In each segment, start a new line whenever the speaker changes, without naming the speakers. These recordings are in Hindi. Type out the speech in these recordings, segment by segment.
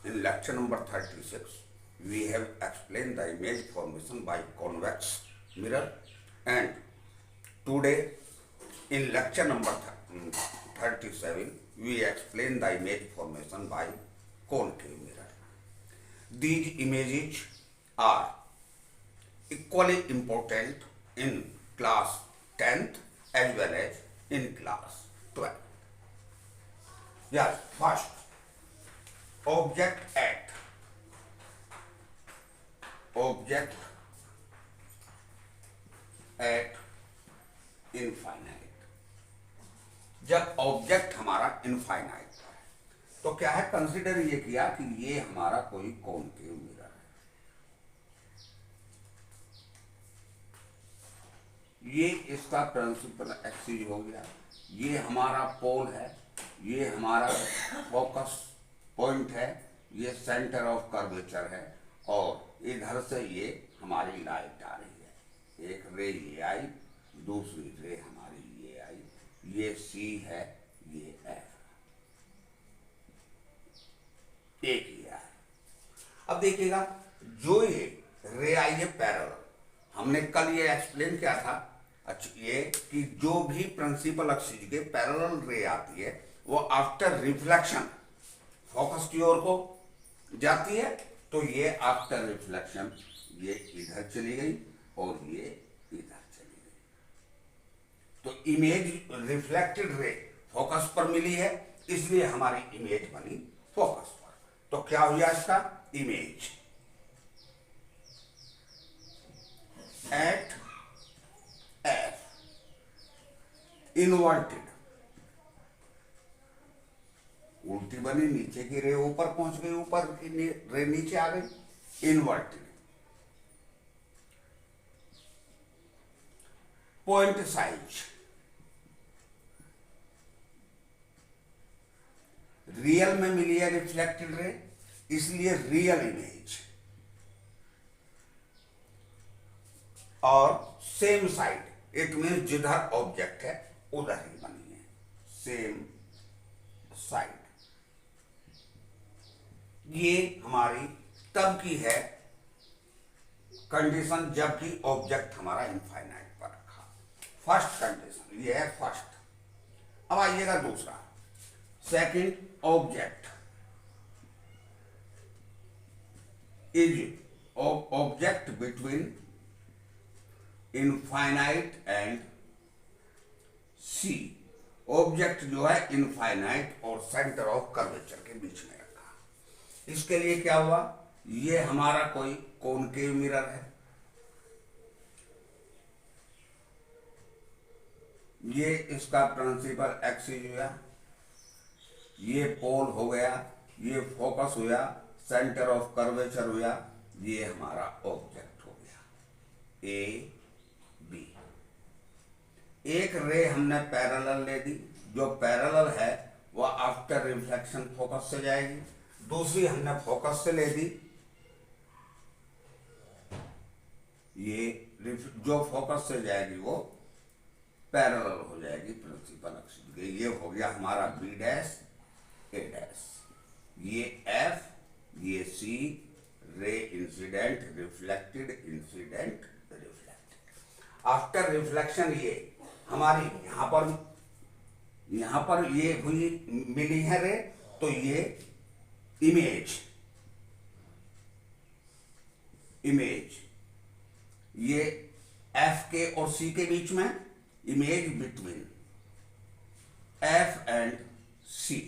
In lecture number 36, we have explained the image formation by convex mirror, and today in lecture number 37, we explain the image formation by concave mirror. These images are equally important in class 10th as well as in class 12th. Yes, first, object at infinite. जब ऑब्जेक्ट हमारा इनफाइनाइट है तो क्या है, कंसिडर ये किया कि ये हमारा कोई कॉनकेव मिरर है, ये इसका प्रिंसिपल एक्सिस हो गया, ये हमारा पोल है, ये हमारा फोकस पॉइंट है, ये सेंटर ऑफ कर्वेचर है, और इधर से ये हमारी लाइट आ रही है, एक रे ये आई, दूसरी रे हमारी ये आई, ये सी है, ये एफ, एक ही है। अब देखिएगा, जो ये रे आई है पैरेलल, हमने कल ये एक्सप्लेन किया था, अच्छा, ये कि जो भी प्रिंसिपल एक्सिस के पैरेलल रे आती है वो आफ्टर रिफ्लेक्शन फोकस की ओर को जाती है, तो ये आफ्टर रिफ्लेक्शन ये इधर चली गई और ये इधर चली गई, तो इमेज रिफ्लेक्टेड रे फोकस पर मिली है, इसलिए हमारी इमेज बनी फोकस पर। तो क्या हुआ इसका इमेज एट एफ इनवर्टेड, उल्टी बनी, नीचे की रे ऊपर पहुंच गई, ऊपर की रे नीचे आ गई, इनवर्टेड। पॉइंट साइज रियल में मिली है रिफ्लेक्टेड रे, इसलिए रियल इमेज, और सेम साइड, इट मीन जिधर ऑब्जेक्ट है उधर ही बनी है, सेम साइड। ये हमारी तब की है कंडीशन जबकि ऑब्जेक्ट हमारा इनफाइनाइट पर रखा, फर्स्ट कंडीशन ये है फर्स्ट। अब आइएगा दूसरा, second, object is object between infinite and C, object जो है इनफाइनाइट और सेंटर ऑफ कर्वेचर के बीच में रखा। इसके लिए क्या हुआ, ये हमारा कोई कॉनकेव मिरर है, ये इसका प्रिंसिपल एक्सिस हुआ, ये पोल हो गया, ये फोकस हुआ, सेंटर ऑफ कर्वेचर हुआ, ये हमारा ऑब्जेक्ट हो गया ए बी। एक रे हमने पैरेलल ले दी, जो पैरेलल है वह आफ्टर रिफ्लेक्शन फोकस से जाएगी, दूसरी हमने फोकस से ले दी, ये जो फोकस से जाएगी वो पैरेलल हो जाएगी प्रिंसिपल एक्सिस के। ये हो गया हमारा बी डैश ए डैश, ये एफ, ये C, ray incident reflected, incident reflected. After reflection ये हमारी यहां पर ये हुई मिली है रे, तो ये इमेज ये एफ के और सी के बीच में, image between F and C,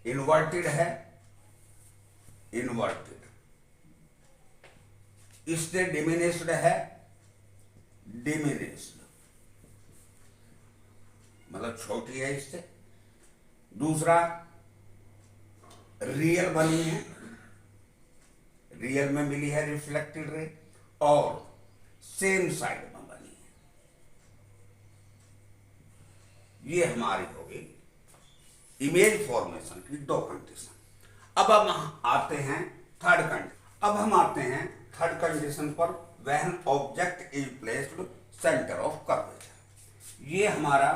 inverted है, इन्वर्टेड, इससे डिमिनिश्ड है, डिमिनिश्ड मतलब छोटी है इससे। दूसरा, रियल बनी है, रियल में मिली है रिफ्लेक्टेड रे, और सेम साइड में बनी है, ये हमारी हो गई इमेज फॉर्मेशन की दो कंडीशन। अब हम आते हैं थर्ड कंडीशन। अब हम आते हैं थर्ड कंडीशन पर, when object is placed centre of curvature. ये हमारा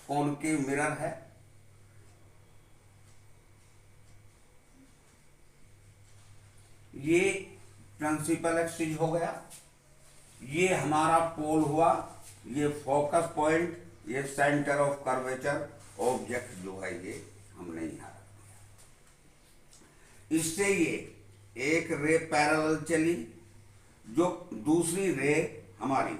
कॉनकेव मिरर है, ये प्रिंसिपल एक्सिस हो गया, ये हमारा पोल हुआ, ये फोकस पॉइंट, ये सेंटर ऑफ कर्वेचर, ऑब्जेक्ट जो है ये हमने यहां रख दिया। इससे ये एक रे पैरेलल चली, जो दूसरी रे हमारी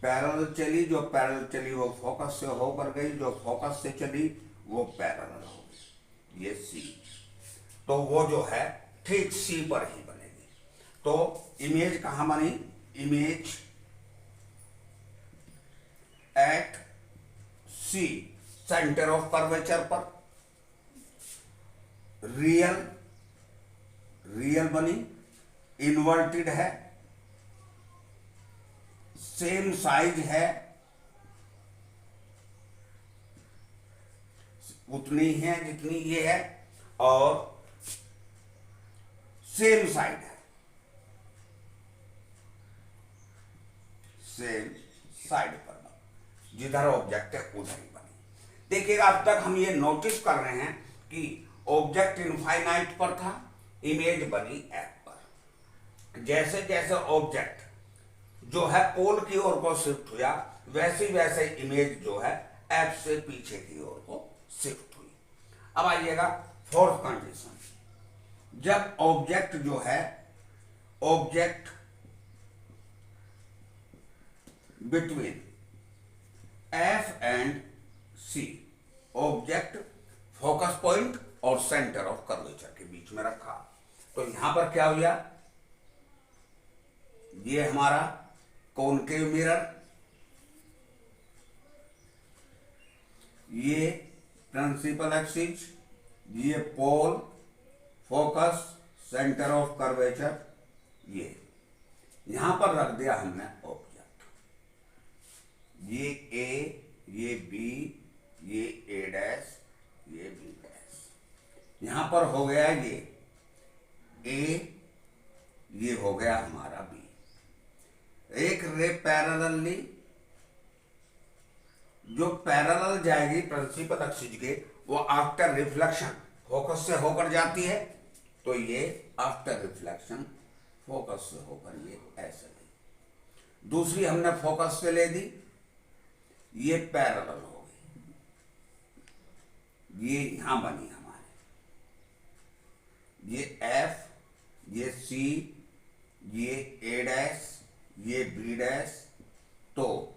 पैरेलल चली, जो पैरेलल चली वो फोकस से होकर गई, जो फोकस से चली वो पैरेलल हो गई, ये सी। तो वो जो है ठीक सी पर ही बनेगी। तो इमेज कहां बनी? Image at C, centre of curvature पर। रियल बनी, इन्वर्टेड है, सेम साइज है, उतनी है जितनी ये है, और सेम साइड है, सेम साइड पर जिधर ऑब्जेक्ट है उधर ही बनी। देखिएगा अब तक हम ये नोटिस कर रहे हैं कि ऑब्जेक्ट इनफाइनाइट पर था, इमेज बनी एफ पर। जैसे जैसे ऑब्जेक्ट जो है पोल की ओर को शिफ्ट हुआ, वैसे वैसे इमेज जो है एफ से पीछे की ओर को शिफ्ट हुई। अब आइएगा फोर्थ कंडीशन, जब ऑब्जेक्ट जो है, object between F and C, object focus point और सेंटर ऑफ कर्वेचर के बीच में रखा, तो यहां पर क्या हुआ? ये हमारा कॉनकेव मिरर, ये प्रिंसिपल एक्सिस, ये पोल, फोकस, सेंटर ऑफ कर्वेचर, ये यहां पर रख दिया हमने ऑब्जेक्ट। ये ए, ये बी, ये ए डैश, ये बी डैश, यहां पर हो गया ये ए, ये हो गया हमारा बी। एक रे पैरेलली, जो पैरेलल जाएगी प्रिंसिपल एक्सिस के, वो आफ्टर रिफ्लेक्शन फोकस से होकर जाती है, तो ये आफ्टर रिफ्लेक्शन फोकस से होकर ये ऐसे गई। दूसरी हमने फोकस से ले दी, ये पैरेलल हो गई, ये यहां बनी हमारे, ये एफ, ये सी, ये ए डैश, ये बी डैश। तो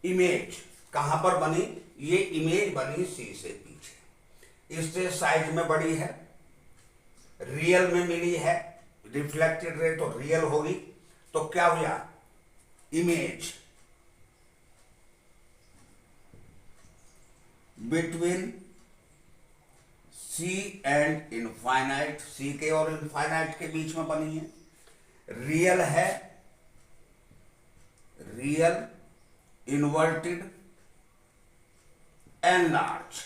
इमेज कहां पर बनी? ये इमेज बनी सी से पीछे, इससे साइज में बड़ी है, रियल में मिली है, रिफ्लेक्टेड रे तो रियल होगी। तो क्या हुआ? Image between C and infinite, C के और इनफाइनाइट के बीच में बनी है, रियल है, रियल, इन्वर्टेड, एनलार्ज,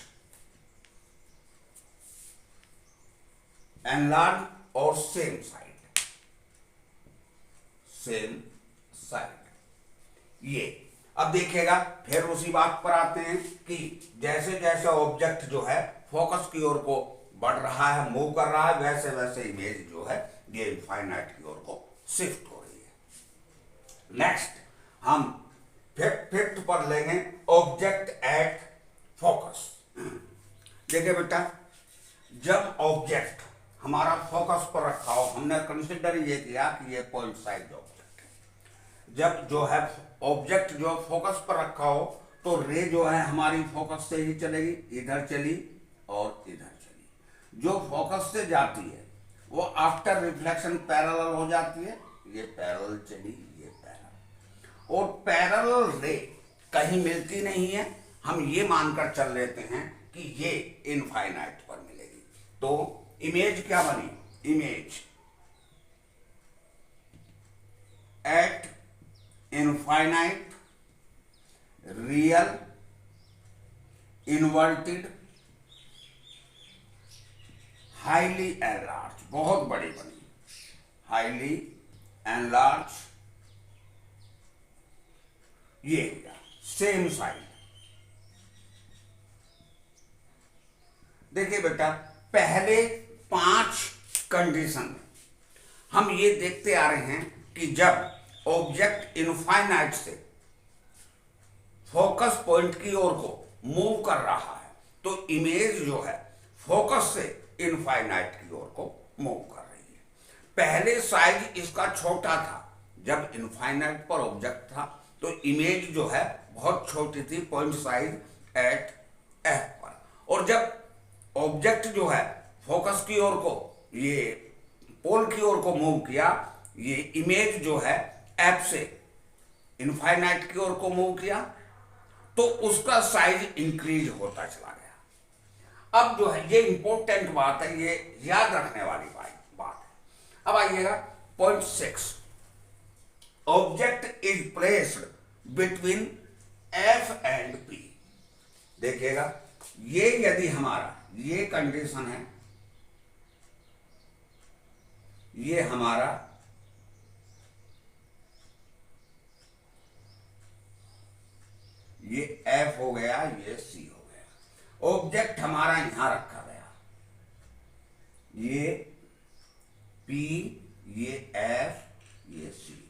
एनलार्ज और सेम साइड, सेम साइड। ये अब देखिएगा, फिर उसी बात पर आते हैं कि जैसे जैसे ऑब्जेक्ट जो है फोकस की ओर को बढ़ रहा है, मूव कर रहा है, वैसे वैसे इमेज जो है ये इनफाइनाइट की ओर को शिफ्ट हो रही है। नेक्स्ट हम फिफ्थ पर लेंगे, ऑब्जेक्ट एट फोकस। देखिए बेटा, जब ऑब्जेक्ट हमारा फोकस पर रखा हो, हमने कंसिडर ये किया कि ये पॉइंट साइज ऑब्जेक्ट है। जब जो है ऑब्जेक्ट जो फोकस पर रखा हो, तो रे जो है हमारी फोकस से ही चलेगी, इधर चली और इधर चली। जो फोकस से जाती है वो आफ्टर रिफ्लेक्शन पैरेलल हो जाती है, ये पैरेलल चली, ये पैरेलल, और पैरेलल रे कहीं मिलती नहीं है, हम ये मानकर चल लेते हैं कि ये इनफाइनाइट पर मिलेगी। तो इमेज क्या बनी? Image eight infinite, real, inverted, highly enlarge, बहुत बड़ी बनी, हाईली एनलार्ज ये सेम साइड। देखिए बेटा, पहले 5 कंडीशन हम ये देखते आ रहे हैं कि जब ऑब्जेक्ट इनफाइनाइट से फोकस पॉइंट की ओर को मूव कर रहा है तो इमेज जो है फोकस से इनफाइनाइट की ओर को मूव कर रही है। पहले साइज इसका छोटा था, जब इनफाइनाइट पर ऑब्जेक्ट था तो इमेज जो है बहुत छोटी थी, पॉइंट साइज एट एफ पर। और जब ऑब्जेक्ट जो है फोकस की ओर को, ये पोल की ओर को मूव किया, ये इमेज जो है एफ से इनफाइनाइट की ओर को मूव किया, तो उसका साइज इंक्रीज होता चला गया। अब जो है ये इंपॉर्टेंट बात है, ये याद रखने वाली बात है। अब आइएगा point 6, object is placed between F and P. देखिएगा, ये यदि हमारा ये कंडीशन है, ये हमारा ये F हो गया, ये C हो गया। ऑब्जेक्ट हमारा यहां रखा गया, ये P, ये F, ये C।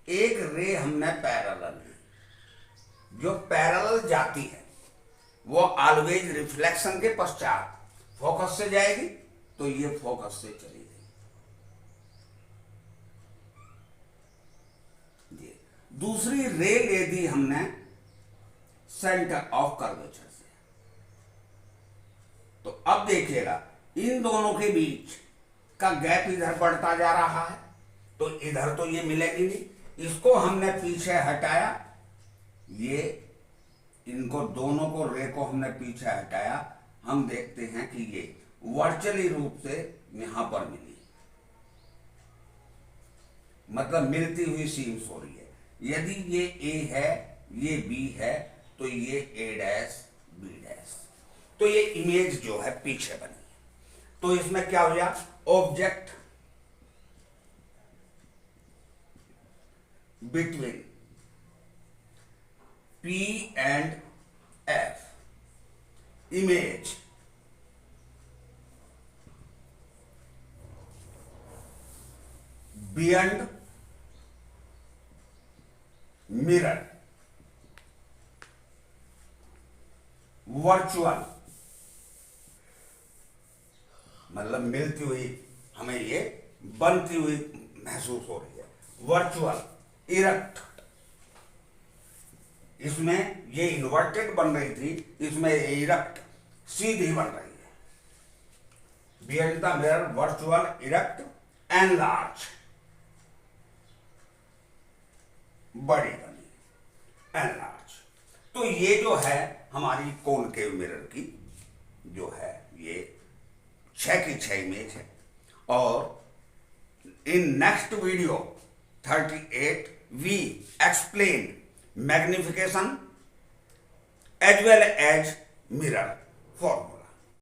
एक रे हमने पैरेलल ली, जो पैरेलल जाती है वो ऑलवेज रिफ्लेक्शन के पश्चात फोकस से जाएगी, तो ये फोकस से चली गई। दूसरी रे ले दी हमने सेंटर ऑफ कर्वेचर से। तो अब देखिएगा, इन दोनों के बीच का गैप इधर बढ़ता जा रहा है, तो इधर तो ये मिलेगी नहीं, इसको हमने पीछे हटाया, ये इनको दोनों को रे को हमने पीछे हटाया। हम देखते हैं कि ये वर्चुअली रूप से यहां पर मिली, मतलब मिलती हुई सीम्स हो रही है। यदि ये ए है, ये बी है, तो ये ए डैश बी डैश, तो ये इमेज जो है पीछे बनी है। तो इसमें क्या हो गया, object between P and F, image beyond mirror, virtual, मतलब मिलती हुई, हमें ये बनती हुई महसूस हो रही है। वर्चुअल, इरेक्ट, इसमें ये इन्वर्टेड बन रही थी, इसमें इरेक्ट सीधी बन रही है। Beyond the mirror, virtual, erect, enlarge, बड़ी बनी, एनलार्ज। तो ये जो है हमारी कॉनकेव मिरर की जो है ये 6 की 6 इमेज है। और in next video 38 we explain magnification as well as mirror formula.